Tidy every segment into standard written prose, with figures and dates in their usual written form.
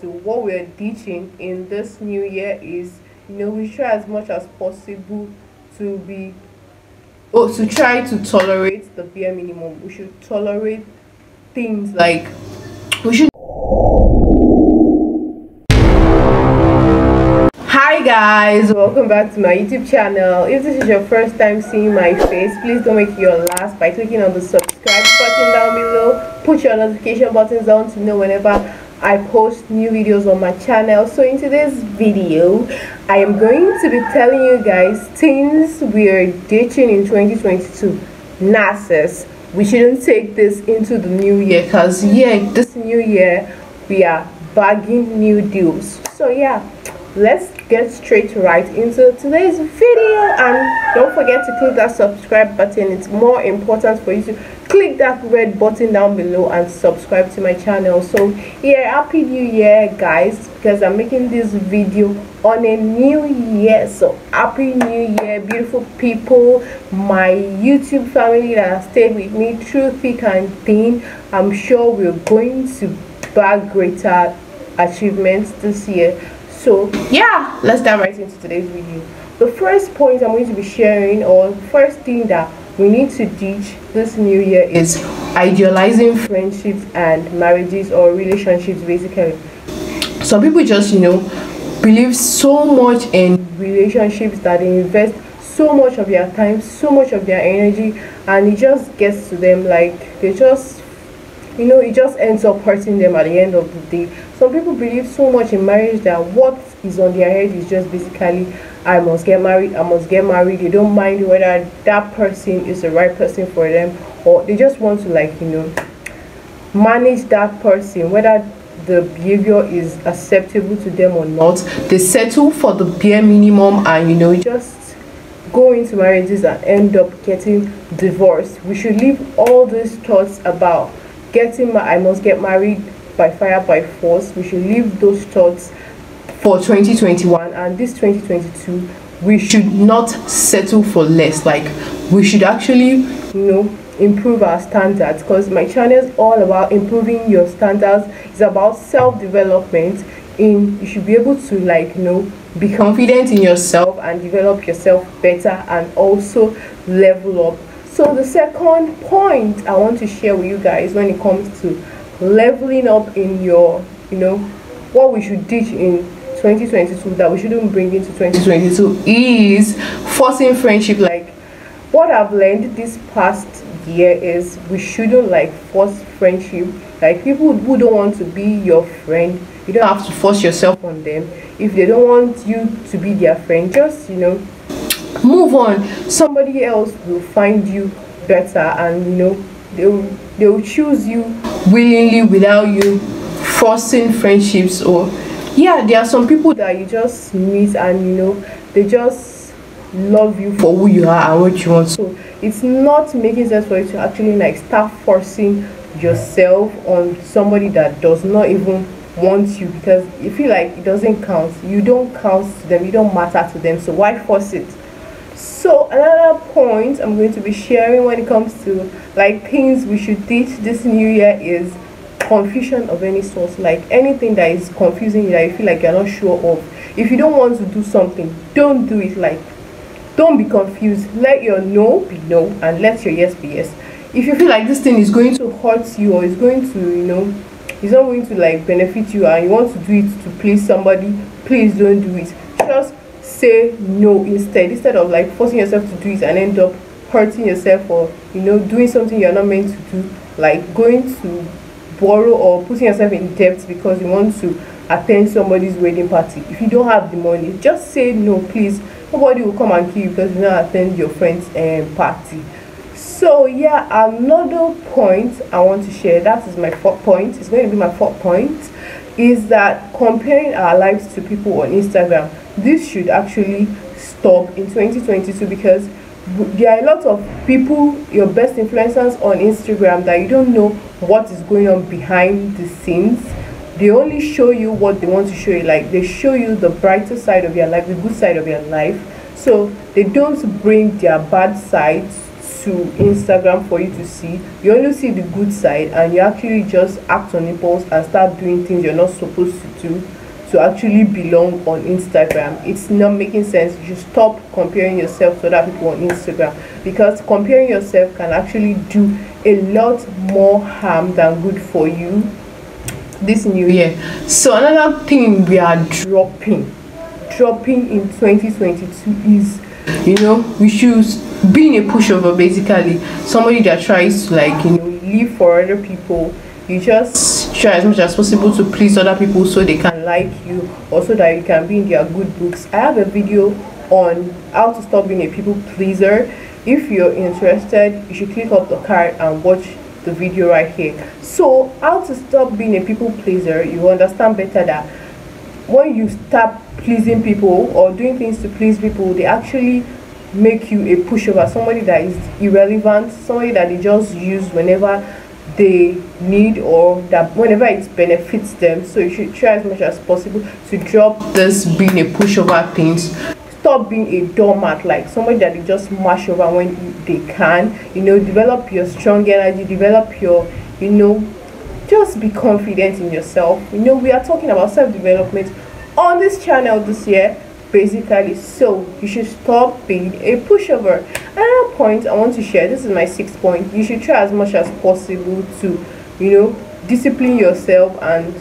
So what we're teaching in this new year is, we try as much as possible to be, to try to tolerate the bare minimum. We should tolerate things like, we should. Hi guys, welcome back to my YouTube channel. If this is your first time seeing my face, please don't make it your last by clicking on the subscribe button down below. Put your notification buttons on to know whenever I post new videos on my channel. So in today's video, I am going to be telling you guys things we are ditching in 2022. Nonsense. We shouldn't take this into the new year, because this new year we are bagging new deals. So let's get straight right into today's video, and don't forget to click that subscribe button. It's more important for you to click that red button down below and subscribe to my channel. So happy new year guys, because I'm making this video on a new year. So happy new year, beautiful people, my YouTube family that have stayed with me through thick and thin. I'm sure we're going to bag greater achievements this year. So let's dive right into today's video. The first point I'm going to be sharing, or first thing that we need to teach this new year, is idealizing friendships and marriages or relationships. Basically, some people just believe so much in relationships that they invest so much of their time, so much of their energy, and it just gets to them like they just it just ends up hurting them at the end of the day. Some people believe so much in marriage that what is on their head is just basically, I must get married, I must get married. They don't mind whether that person is the right person for them, or they just want to manage that person, whether the behavior is acceptable to them or not. They settle for the bare minimum and just go into marriages and end up getting divorced. We should leave all these thoughts about I must get married by fire by force. We should leave those thoughts for 2021, and this 2022 we should not settle for less. We should actually improve our standards, because my channel is all about improving your standards. It's about self-development. You should be able to be confident in yourself and develop yourself better, and also level up. So the second point I want to share with you guys when it comes to leveling up in your what we should teach in 2022 that we shouldn't bring into 2022 is forcing friendship. What I've learned this past year is we shouldn't force friendship. People who don't want to be your friend, you don't have to force yourself on them. If they don't want you to be their friend, just move on. Somebody else will find you better, and they'll choose you willingly without you forcing friendships. Or there are some people that you just meet and they just love you for who you are and what you want. So it's not making sense for you to actually start forcing yourself on somebody that does not even want you, because you feel like it doesn't count. You don't count to them, you don't matter to them, so why force it? So another point I'm going to be sharing when it comes to things we should teach this new year is confusion of any sort. Anything that is confusing you, that you feel like you're not sure of. If you don't want to do something, don't do it. Don't be confused. Let your no be no, and let your yes be yes. If you feel like this thing is going to hurt you, or is going to it's not going to benefit you, and you want to do it to please somebody, please don't do it. Just say no instead of forcing yourself to do it and end up hurting yourself, or doing something you're not meant to do, going to borrow or putting yourself in debt because you want to attend somebody's wedding party. If you don't have the money, just say no, please. Nobody will come and kill you because you don't attend your friend's party. So another point I want to share, that is my fourth point, it's going to be my fourth point, is that comparing our lives to people on Instagram. This should actually stop in 2022, because there are a lot of people, your best influencers on Instagram, that you don't know what is going on behind the scenes. They only show you what they want to show you. They show you the brighter side of your life, the good side of your life. So they don't bring their bad sides to Instagram for you to see. You only see the good side, and you actually just act on impulse and start doing things you're not supposed to do to actually belong on Instagram. It's not making sense. You should stop comparing yourself to other people on Instagram, because comparing yourself can actually do a lot more harm than good for you this new year. So another thing we are dropping in 2022 is, we should be in a pushover, basically somebody that tries to live for other people. You just try as much as possible to please other people so they can like you, or so that you can be in their good books. I have a video on how to stop being a people pleaser. If you're interested, you should click up the card and watch the video right here. So how to stop being a people pleaser, you understand better that when you start pleasing people or doing things to please people, they actually make you a pushover, somebody that is irrelevant, somebody that they just use whenever they need, or that whenever it benefits them. So you should try as much as possible to drop this being a pushover things. Stop being a doormat, like somebody that they just mash over when they can. Develop your strong energy, develop your, just be confident in yourself. We are talking about self-development on this channel this year, basically. So you should stop being a pushover. Another point I want to share, this is my 6th point. You should try as much as possible to discipline yourself, and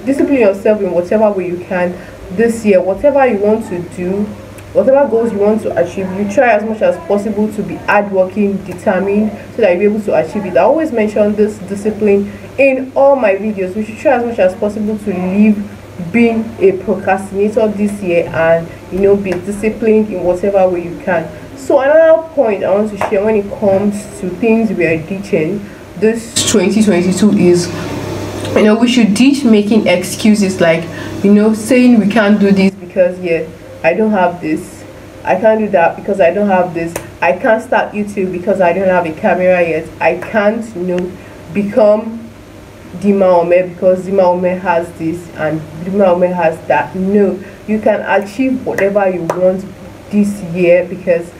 discipline yourself in whatever way you can this year. Whatever you want to do, whatever goals you want to achieve, you try as much as possible to be hardworking, determined, so that you'll be able to achieve it. I always mention this discipline in all my videos. We should try as much as possible to leave being a procrastinator this year, and be disciplined in whatever way you can. So another point I want to share when it comes to things we are ditching this 2022 is, we should ditch making excuses, like saying we can't do this because I don't have this, I can't do that because I don't have this, I can't start YouTube because I don't have a camera yet, I can't become Dima because Dima has this and Dima has that. No, you can achieve whatever you want this year, because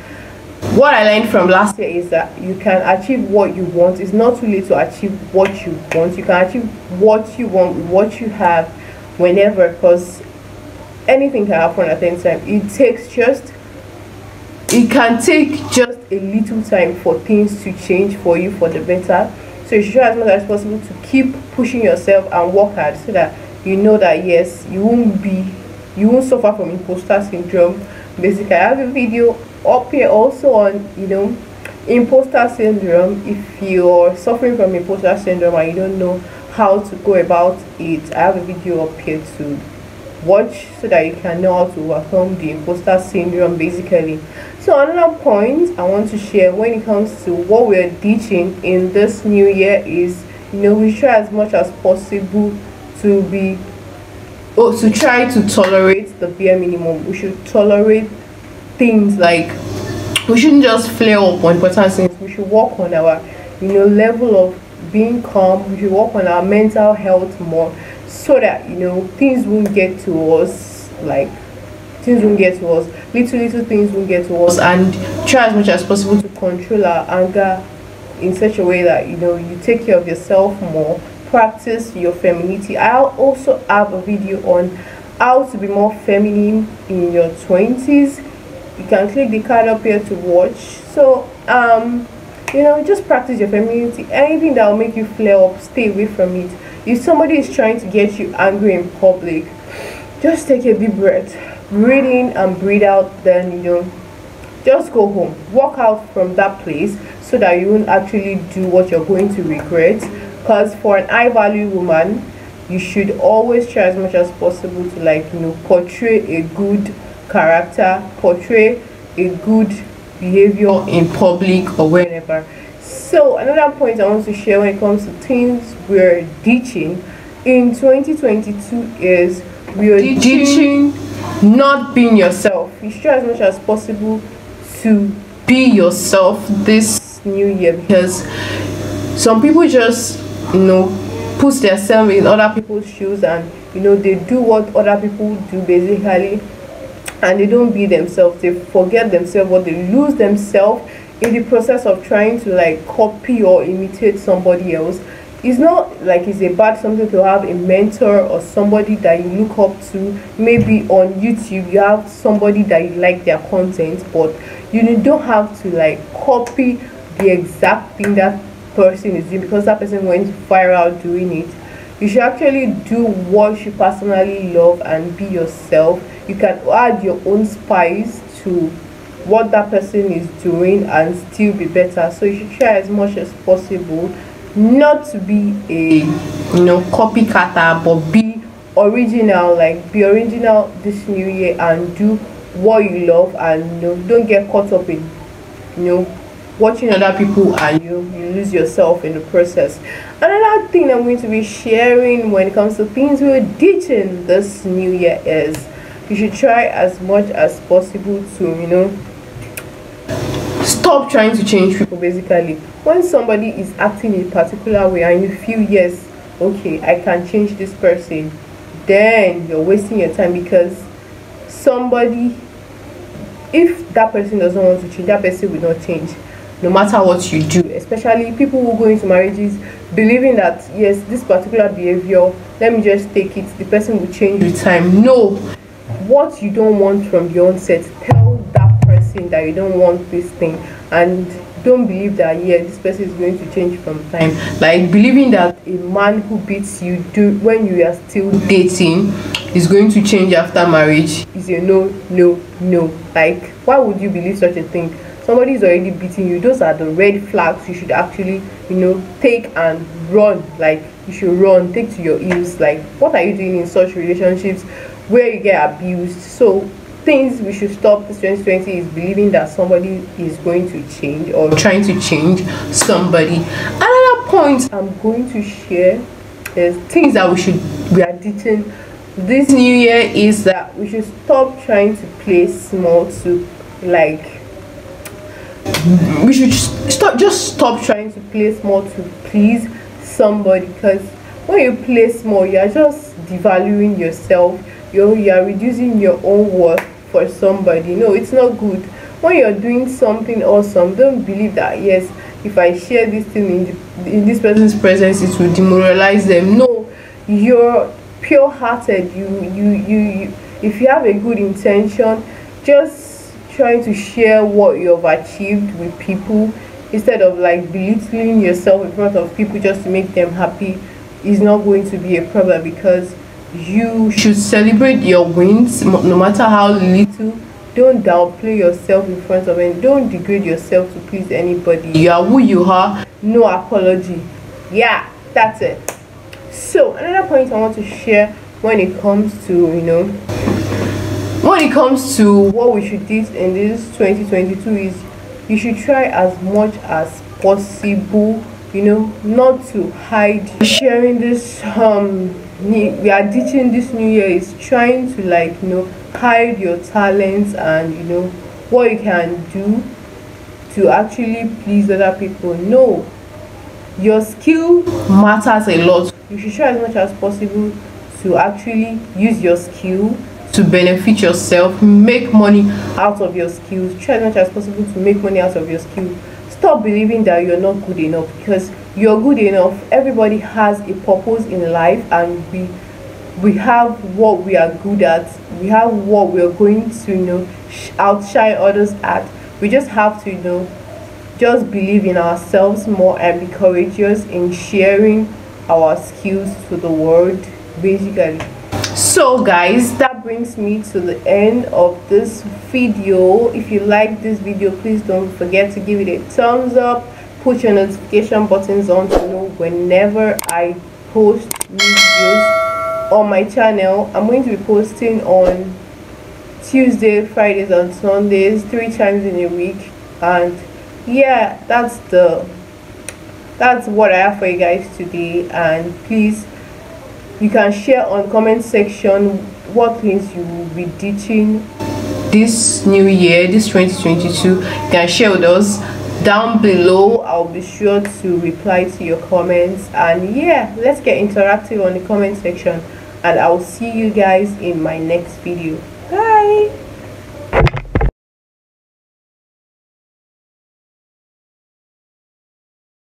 what I learned from last year is that you can achieve what you want. It's not too late to achieve what you want. You can achieve what you want with what you have whenever, because anything can happen at any time. It can take just a little time for things to change for you for the better. So you should try as much as possible to keep pushing yourself and work hard, so that that yes, you won't suffer from imposter syndrome. Basically, I have a video up here also on imposter syndrome. If you're suffering from imposter syndrome and you don't know how to go about it, I have a video up here to watch, so that you can know how to overcome the imposter syndrome, basically. So another point I want to share when it comes to what we're teaching in this new year is, we try as much as possible to try to tolerate the bare minimum. We should tolerate things, like we shouldn't just flare up on important things. We should work on our level of being calm. We should work on our mental health more, so that things won't get to us, little things won't get to us, and try as much as possible to control our anger in such a way that you take care of yourself more. Practice your femininity. I'll also have a video on how to be more feminine in your 20s. You can click the card up here to watch. So just practice your femininity. Anything that will make you flare up, stay away from it. If somebody is trying to get you angry in public, just take a deep breath, breathe in and breathe out, then just go home, walk out from that place, so that you won't actually do what you're going to regret. Because for an high value woman, you should always try as much as possible to portray a good character, portray a good behavior in public or wherever. So another point I want to share when it comes to things we're ditching in 2022 is we are ditching not being yourself. You should try as much as possible to be yourself this new year, because some people just put themselves in other people's shoes, and they do what other people do, basically, and they don't be themselves. They forget themselves, or they lose themselves in the process of trying to like copy or imitate somebody else. It's not like it's a bad something to have a mentor or somebody that you look up to. Maybe on YouTube you have somebody that you like their content, but you don't have to like copy the exact thing that person is doing because that person went viral doing it. You should actually do what you personally love and be yourself. You can add your own spice to what that person is doing and still be better. So you should try as much as possible not to be a copycatter, but be original. Like, be original this new year and do what you love, and don't get caught up in watching other people and you lose yourself in the process. Another thing I'm going to be sharing when it comes to things we're ditching this new year is you should try as much as possible to stop trying to change people. Basically, when somebody is acting in a particular way and you feel, yes, okay, I can change this person, then you're wasting your time, because somebody, if that person doesn't want to change, that person will not change no matter what you do. Especially people who go into marriages believing that, yes, this particular behavior, let me just take it, the person will change with time. No, what you don't want from the onset, tell that person that you don't want this thing, and don't believe that, yeah, this person is going to change from time. Like, believing that a man who beats you when you are still dating is going to change after marriage is a no. Like, why would you believe such a thing? Somebody is already beating you. Those are the red flags you should actually take and run. Like, you should run, take to your heels. Like, what are you doing in such relationships where you get abused? So things we should stop this 2020 is believing that somebody is going to change or trying to change somebody. Another point I'm going to share is things that we are ditching this new year is that we should stop trying to play small to like we should stop trying to play small to please somebody, because when you play small, you are just devaluing yourself. You are reducing your own worth for somebody. No, it's not good. When you're doing something awesome, don't believe that, yes, if I share this thing in this person's presence, it will demoralize them. No, you're pure-hearted. You if you have a good intention, just trying to share what you've achieved with people instead of like belittling yourself in front of people just to make them happy is not going to be a problem, because you should celebrate your wins no matter how little. Don't downplay yourself in front of them. Don't degrade yourself to please anybody. You are who you are. No apology. Yeah, that's it. So another point I want to share when it comes to what we should do in this 2022 is you should try as much as possible not to hide. Sharing this we are ditching this new year is trying to like hide your talents and what you can do to actually please other people. No, your skill matters a lot. You should try as much as possible to actually use your skill to benefit yourself, make money out of your skills. Try as much as possible to make money out of your skills. Stop believing that you're not good enough, because you're good enough. Everybody has a purpose in life, and we have what we are good at. We have what we're going to outshine others at. We just have to just believe in ourselves more and be courageous in sharing our skills to the world, basically. So guys, that brings me to the end of this video. If you like this video, please don't forget to give it a thumbs up, put your notification buttons on to know whenever I post new videos on my channel. I'm going to be posting on Tuesday, Fridays and Sundays 3 times in a week, and yeah, that's what I have for you guys today. And please, you can share on comment section what things you will be ditching this new year, this 2022. You can share with us down below. I'll be sure to reply to your comments, and yeah, let's get interactive on the comment section, and I'll see you guys in my next video. Bye.